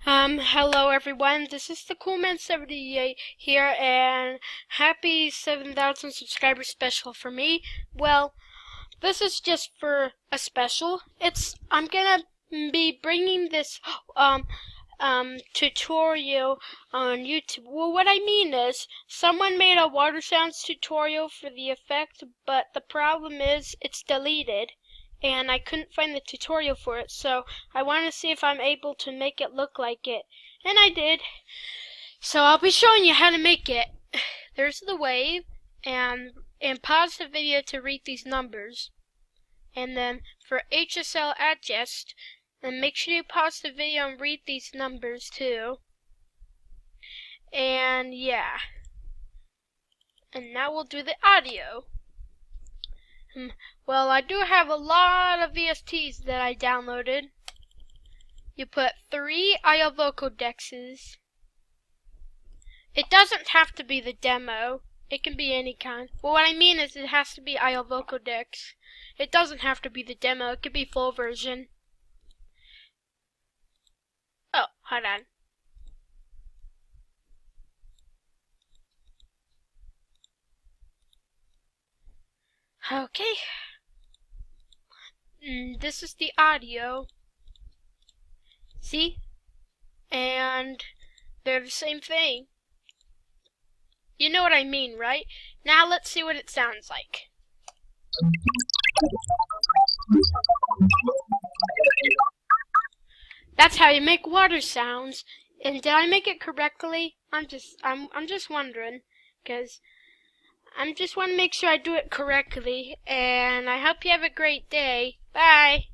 Hello everyone, this is the Coolman78 here, and happy 7,000 subscribers special for me. Well, this is just for a special. I'm gonna be bringing this, tutorial on YouTube. Well, what I mean is, someone made a water sounds tutorial for the effect, but the problem is, it's deleted. And I couldn't find the tutorial for it, so I want to see if I'm able to make it look like it. And I did. So I'll be showing you how to make it. There's the wave, and pause the video to read these numbers. And then for HSL adjust, and make sure you pause the video and read these numbers too. And yeah. And now we'll do the audio. Well, I do have a lot of VSTs that I downloaded. You put 3 IO vocal dexes. It doesn't have to be the demo. It can be any kind. Well, what I mean is it has to be IO vocal dex. It doesn't have to be the demo. It could be full version. Oh, hold on. Okay. This is the audio. See? And they're the same thing. You know what I mean, right? Now let's see what it sounds like. That's how you make water sounds. And did I make it correctly? I'm just wondering, because I just want to make sure I do it correctly, and I hope you have a great day. Bye!